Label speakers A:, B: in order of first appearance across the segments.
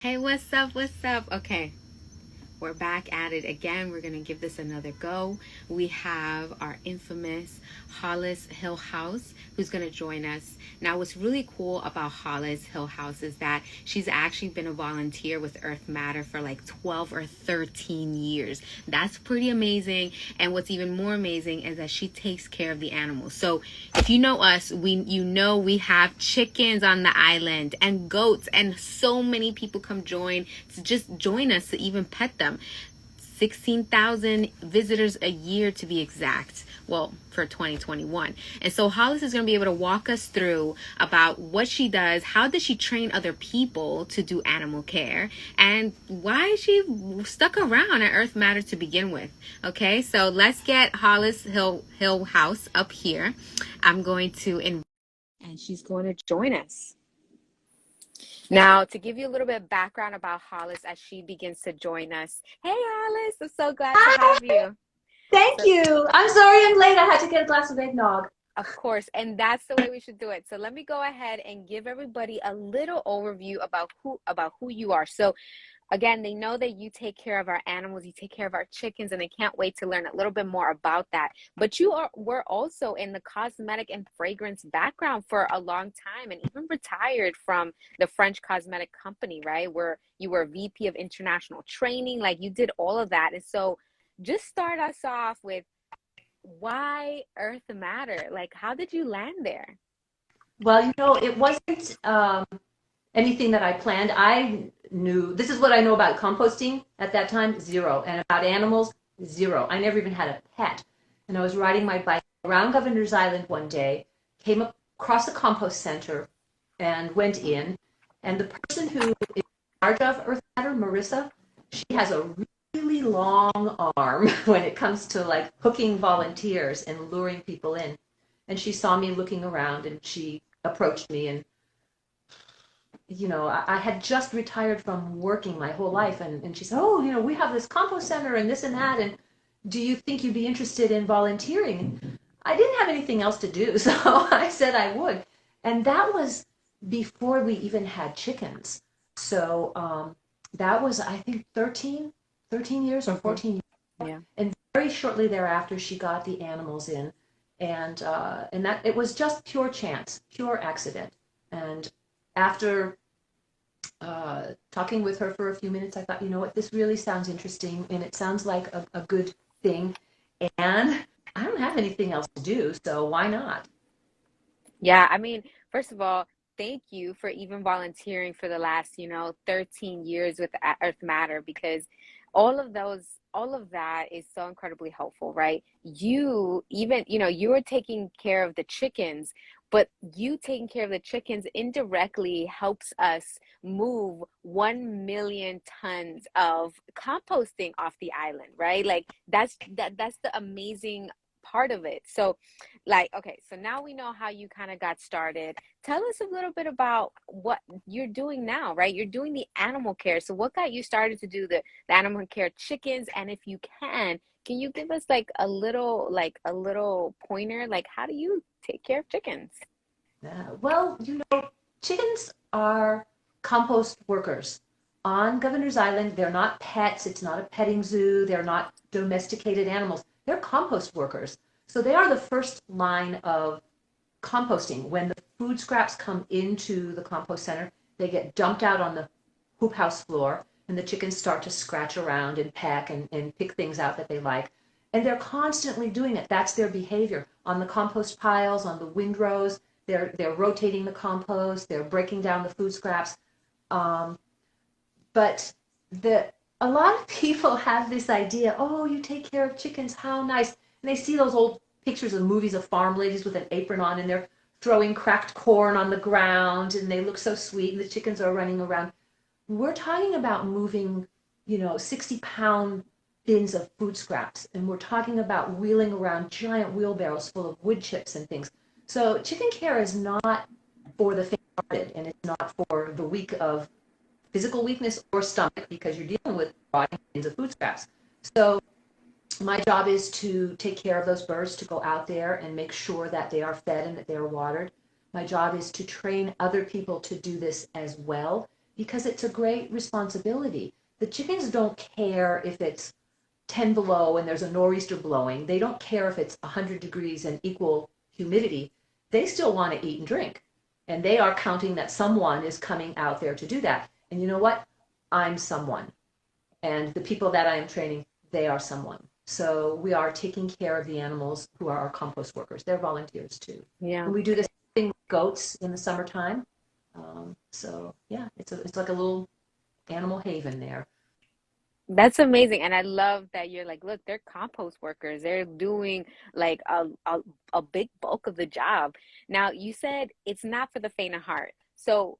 A: Hey, what's up? What's up? Okay, we're back at it again. We're going to give this another go. We have our infamous Hollis Hillhouse who's going to join us. Now, what's really cool about Hollis Hillhouse is that she's actually been a volunteer with Earth Matter for like 12 or 13 years. That's pretty amazing. And what's even more amazing is that she takes care of the animals. So, if you know us, we have chickens on the island and goats, and so many people come join us to even pet them. 16,000 visitors a year to be exact. Well, for 2021. And so Hollis is going to be able to walk us through about what she does, how does she train other people to do animal care, and why she stuck around at Earth Matter to begin with. Okay, so let's get Hill House up here. I'm going to invite, and she's going to join us. Now, to give you a little bit of background about Hollis as she begins to join us. Hey, Hollis, I'm so glad to
B: Hi,
A: have you.
B: thank
A: So,
B: you. I'm sorry I'm late. I had to get a glass of eggnog.
A: of course, and that's the way we should do it. So let me go ahead and give everybody a little overview about who you are. So again, they know that you take care of our animals, you take care of our chickens, and they can't wait to learn a little bit more about that. But were also in the cosmetic and fragrance background for a long time, and even retired from the French cosmetic company, right? Where you were VP of international training, like you did all of that. And so just start us off with why Earth Matter? Like, how did you land there?
B: Well, it wasn't anything that I planned. I knew this is what I know about composting at that time, zero. And about animals, zero. I never even had a pet. And I was riding my bike around Governor's Island one day, came across a compost center and went in. And the person who is in charge of Earth Matter, Marissa, she has a really long arm when it comes to like hooking volunteers and luring people in. And she saw me looking around and she approached me and I had just retired from working my whole life, and she said, oh, we have this compost center and this and that, and do you think you'd be interested in volunteering? I didn't have anything else to do, so I said I would. And that was before we even had chickens. So that was, I think, 13 years or
A: Mm-hmm.
B: 14 years.
A: Yeah.
B: And very shortly thereafter, she got the animals in. And that it was just pure chance, pure accident. And after talking with her for a few minutes, I thought, you know what, this really sounds interesting and it sounds like a good thing. And I don't have anything else to do, so why not?
A: Yeah, I mean, first of all, thank you for even volunteering for the last, 13 years with Earth Matter, because all of that is so incredibly helpful, right? You even, you were taking care of the chickens, but you taking care of the chickens indirectly helps us move 1 million tons of composting off the island, right? Like that's the amazing part of it. So like, okay, so now we know how you kind of got started. Tell us a little bit about what you're doing now, right? You're doing the animal care. So what got you started to do the animal care chickens? And if you can you give us like a little pointer? Like, how do you take care of chickens?
B: Well, chickens are compost workers. On Governor's Island, they're not pets. It's not a petting zoo. They're not domesticated animals. They're compost workers. So they are the first line of composting. When the food scraps come into the compost center, they get dumped out on the hoop house floor, and the chickens start to scratch around and peck and pick things out that they like. And they're constantly doing it. That's their behavior. On the compost piles, on the windrows, they're rotating the compost, they're breaking down the food scraps. Um, but the a lot of people have this idea, oh, you take care of chickens, how nice. And they see those old pictures of movies of farm ladies with an apron on and they're throwing cracked corn on the ground and they look so sweet and the chickens are running around. We're talking about moving, 60-pound bins of food scraps, and we're talking about wheeling around giant wheelbarrows full of wood chips and things. So chicken care is not for the faint-hearted, and it's not for the weak of physical weakness or stomach because you're dealing with rotting bins of food scraps. So my job is to take care of those birds, to go out there and make sure that they are fed and that they are watered. My job is to train other people to do this as well, because it's a great responsibility. The chickens don't care if it's 10 below and there's a nor'easter blowing. They don't care if it's 100 degrees and equal humidity. They still want to eat and drink. And they are counting that someone is coming out there to do that. And you know what? I'm someone. And the people that I am training, they are someone. So we are taking care of the animals who are our compost workers. They're volunteers too.
A: Yeah.
B: And we do this thing with goats in the summertime. So yeah, it's like a little animal haven there.
A: That's amazing. And I love that you're like, look, they're compost workers. They're doing like a big bulk of the job. Now, you said it's not for the faint of heart. So,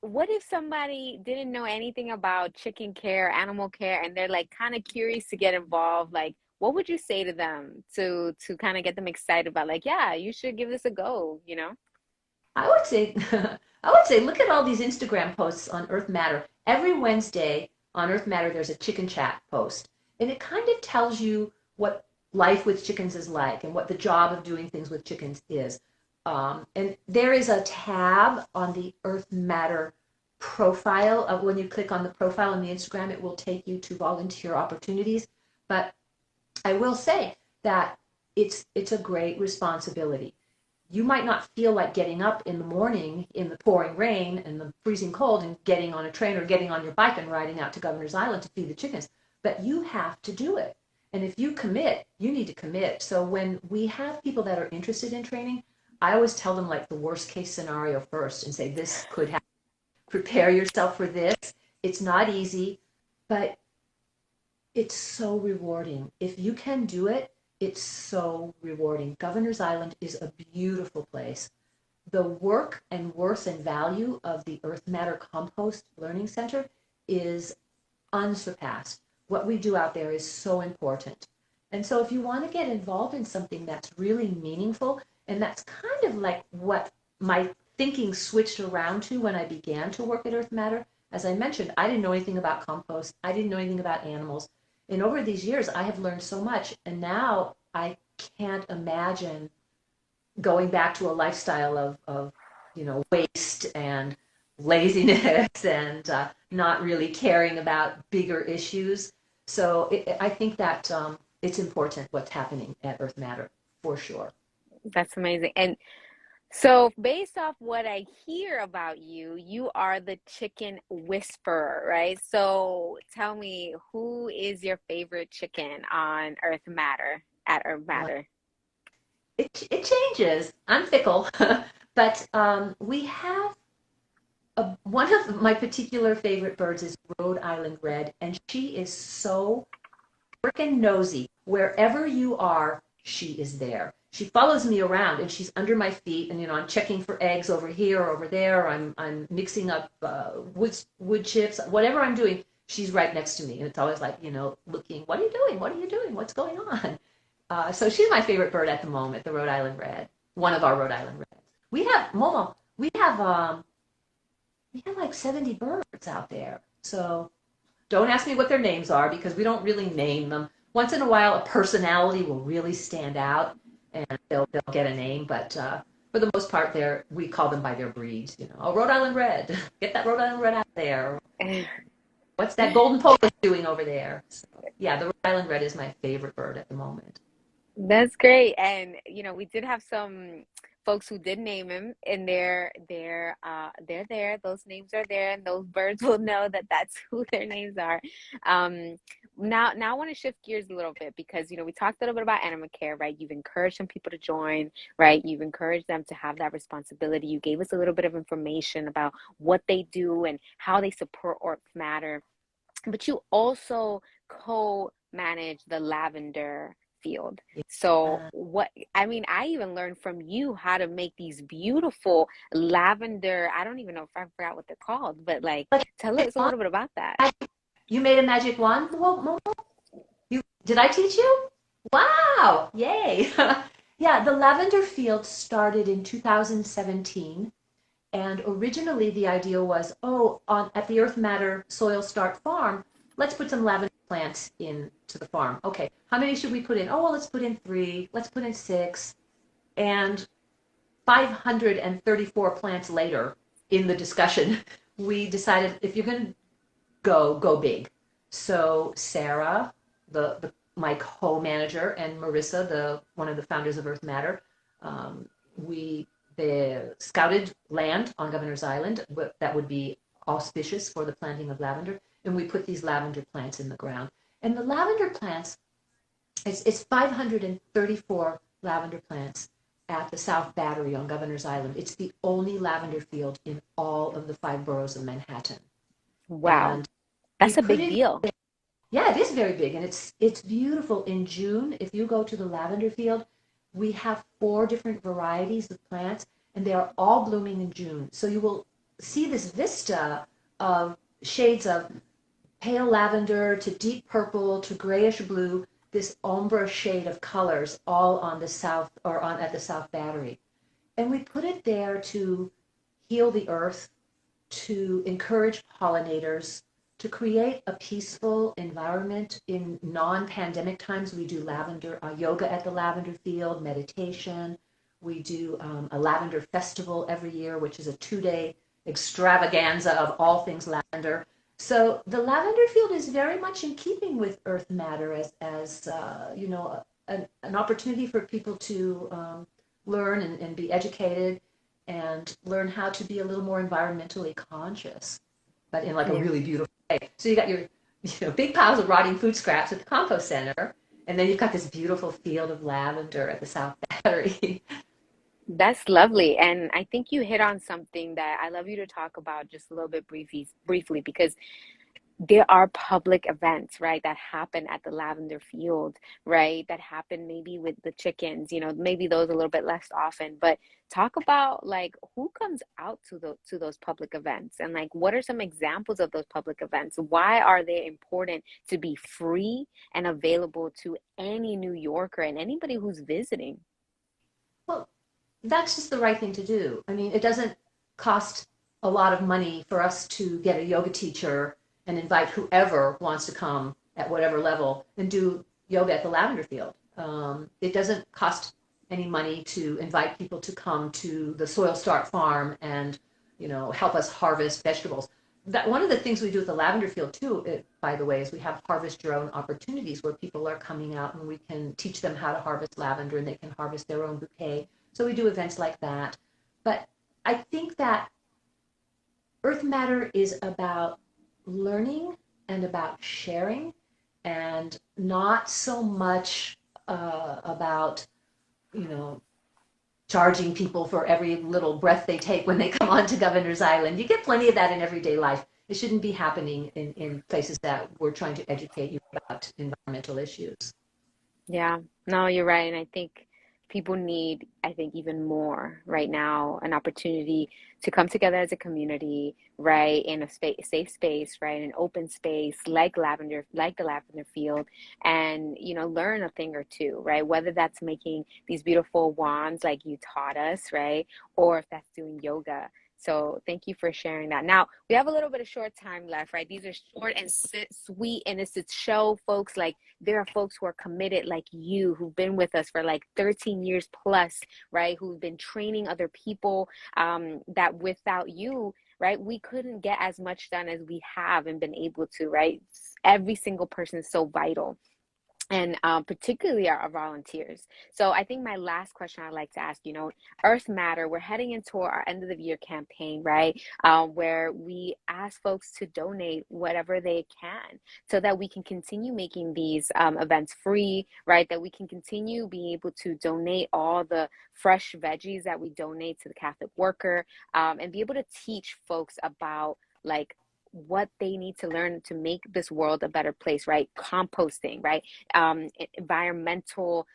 A: what if somebody didn't know anything about chicken care, animal care, and they're like kind of curious to get involved? Like, what would you say to them to kind of get them excited about like, yeah, you should give this a go, you know?
B: I would say, I would say, look at all these Instagram posts on Earth Matter. Every Wednesday on Earth Matter, there's a chicken chat post, and it kind of tells you what life with chickens is like and what the job of doing things with chickens is. And there is a tab on the Earth Matter profile. When you click on the profile on the Instagram, it will take you to volunteer opportunities. But I will say that it's a great responsibility. You might not feel like getting up in the morning in the pouring rain and the freezing cold and getting on a train or getting on your bike and riding out to Governor's Island to feed the chickens, but you have to do it. And if you commit, you need to commit. So when we have people that are interested in training, I always tell them like the worst case scenario first and say, this could happen. Prepare yourself for this. It's not easy, but it's so rewarding. If you can do it, it's so rewarding. Governor's Island is a beautiful place. The work and worth and value of the Earth Matter Compost Learning Center is unsurpassed. What we do out there is so important. And so if you want to get involved in something that's really meaningful, and that's kind of like what my thinking switched around to when I began to work at Earth Matter. As I mentioned, I didn't know anything about compost. I didn't know anything about animals. And over these years, I have learned so much. And now I can't imagine going back to a lifestyle of waste and laziness and not really caring about bigger issues. So I think that it's important what's happening at Earth Matter, for sure.
A: That's amazing. And so, based off what I hear about you, you are the chicken whisperer, right? So, tell me, who is your favorite chicken on Earth Matter, at Earth
B: Well,
A: Matter?
B: it changes. I'm fickle, but we have one of my particular favorite birds is Rhode Island Red, and she is so freaking nosy. Wherever you are, she is there. She follows me around, and she's under my feet, and I'm checking for eggs over here, over there. I'm mixing up wood chips, whatever I'm doing. She's right next to me, and it's always like looking. What are you doing? What are you doing? What's going on? So she's my favorite bird at the moment, the Rhode Island Red, one of our Rhode Island Reds. We have Momo. We have like 70 birds out there. So don't ask me what their names are because we don't really name them. Once in a while, a personality will really stand out, and they'll get a name. But for the most part, we call them by their breeds. Oh, Rhode Island Red, get that Rhode Island Red out there. What's that golden Polish doing over there? So, yeah, the Rhode Island Red is my favorite bird at the moment.
A: That's great. And we did have some folks who did name him, and they're there. Those names are there, and those birds will know that that's who their names are. Now I want to shift gears a little bit because we talked a little bit about animal care, right? You've encouraged some people to join, right? You've encouraged them to have that responsibility. You gave us a little bit of information about what they do and how they support Earth Matter, but you also co-manage the lavender field. So I even learned from you how to make these beautiful lavender, I don't even know if I forgot what they're called, but like tell us a little bit about that.
B: You made a magic wand, Momo? Did I teach you? Wow! Yay! Yeah, the lavender field started in 2017, and originally the idea was, at the Earth Matter Soil Start Farm, let's put some lavender plants into the farm. Okay, how many should we put in? Oh, well, let's put in 3. Let's put in 6. And 534 plants later in the discussion, we decided if you're going to go big. So Sarah, my co-manager, and Marissa, one of the founders of Earth Matter, we they scouted land on Governor's Island that would be auspicious for the planting of lavender, and we put these lavender plants in the ground. And the lavender plants, it's 534 lavender plants at the South Battery on Governor's Island. It's the only lavender field in all of the 5 boroughs of Manhattan.
A: Wow.
B: And we
A: That's a
B: put
A: big
B: it,
A: deal.
B: yeah, it is very big, and it's beautiful. In June, if you go to the lavender field, we have 4 different varieties of plants, and they are all blooming in June. So you will see this vista of shades of pale lavender to deep purple to grayish blue, this ombre shade of colors all on the south or on at the South Battery. And we put it there to heal the earth, to encourage pollinators, to create a peaceful environment in non-pandemic times. We do lavender yoga at the lavender field, meditation. We do a lavender festival every year, which is a 2-day extravaganza of all things lavender. So the lavender field is very much in keeping with Earth Matter as an opportunity for people to learn and be educated and learn how to be a little more environmentally conscious, but in like a
A: Yeah.
B: really beautiful way. So you got your big piles of rotting food scraps at the compost center, and then you've got this beautiful field of lavender at the South Battery.
A: That's lovely. And I think you hit on something that I love you to talk about just a little bit briefly, because there are public events, right, that happen at the lavender field, right, that happen maybe with the chickens, maybe those a little bit less often, but talk about like who comes out to those public events, and like what are some examples of those public events? Why are they important to be free and available to any New Yorker and anybody who's visiting?
B: Well, that's just the right thing to do. I mean, it doesn't cost a lot of money for us to get a yoga teacher and invite whoever wants to come at whatever level and do yoga at the lavender field. It doesn't cost any money to invite people to come to the Soil Start Farm and help us harvest vegetables. That one of the things we do at the lavender field too, by the way, is we have harvest your own opportunities where people are coming out and we can teach them how to harvest lavender and they can harvest their own bouquet. So we do events like that. But I think that Earth Matter is about learning and about sharing, and not so much about, you know, charging people for every little breath they take when they come onto Governor's Island. You get plenty of that in everyday life. It shouldn't be happening in places that we're trying to educate you about environmental issues.
A: Yeah, no, you're right. And I think people need, I think, even more right now, an opportunity to come together as a community, right, in a safe space, right, an open space like lavender, like the lavender field, and, learn a thing or two, right? Whether that's making these beautiful wands like you taught us, right, or if that's doing yoga. So thank you for sharing that. Now, we have a little bit of short time left, right? These are short and sweet, and it's a show, folks. Like, there are folks who are committed like you, who've been with us for like 13 years plus, right? Who've been training other people, that without you, right, we couldn't get as much done as we have and been able to, right? Every single person is so vital, and particularly our volunteers. So I think my last question I'd like to ask, Earth Matter, we're heading into our end of the year campaign, right? Where we ask folks to donate whatever they can so that we can continue making these events free, right? That we can continue being able to donate all the fresh veggies that we donate to the Catholic worker, and be able to teach folks about like what they need to learn to make this world a better place, right? Composting, right? Environmental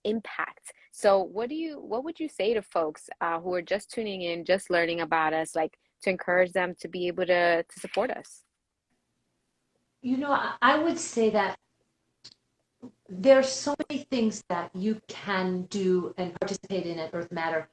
A: impact. So what would you say to folks who are just tuning in, just learning about us, like to encourage them to be able to support us?
B: I would say that there's so many things that you can do and participate in at Earth Matter.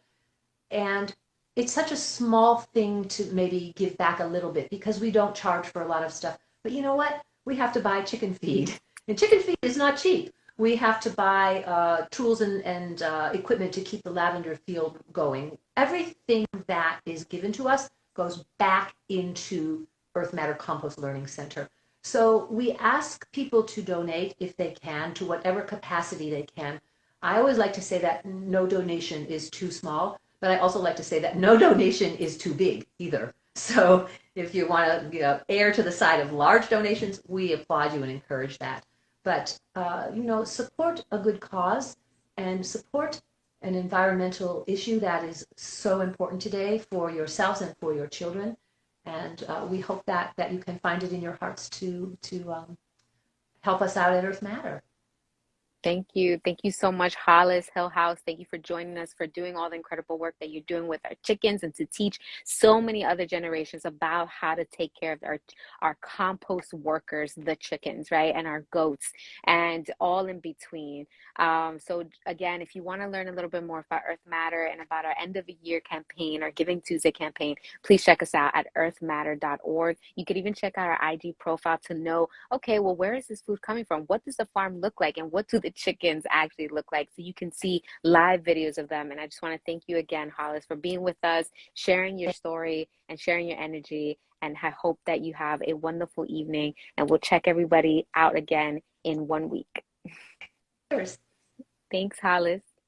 B: And it's such a small thing to maybe give back a little bit because we don't charge for a lot of stuff. But you know what? We have to buy chicken feed. And chicken feed is not cheap. We have to buy tools and equipment to keep the lavender field going. Everything that is given to us goes back into Earth Matter Compost Learning Center. So we ask people to donate if they can, to whatever capacity they can. I always like to say that no donation is too small, but I also like to say that no donation is too big either. So if you want to err to the side of large donations, we applaud you and encourage that. But support a good cause and support an environmental issue that is so important today for yourselves and for your children. And we hope that you can find it in your hearts to help us out at Earth Matter.
A: Thank you. Thank you so much, Hollis, Hillhouse. Thank you for joining us, for doing all the incredible work that you're doing with our chickens and to teach so many other generations about how to take care of our compost workers, the chickens, right? And our goats and all in between. So again, if you want to learn a little bit more about Earth Matter and about our end of the year campaign, our Giving Tuesday campaign, please check us out at earthmatter.org. You could even check out our IG profile to know, okay, well, where is this food coming from? What does the farm look like? And what do the chickens actually look like? So you can see live videos of them. And I just want to thank you again, Hollis, for being with us, sharing your story and sharing your energy. And I hope that you have a wonderful evening. And we'll check everybody out again in 1 week.
B: Cheers.
A: Thanks, Hollis.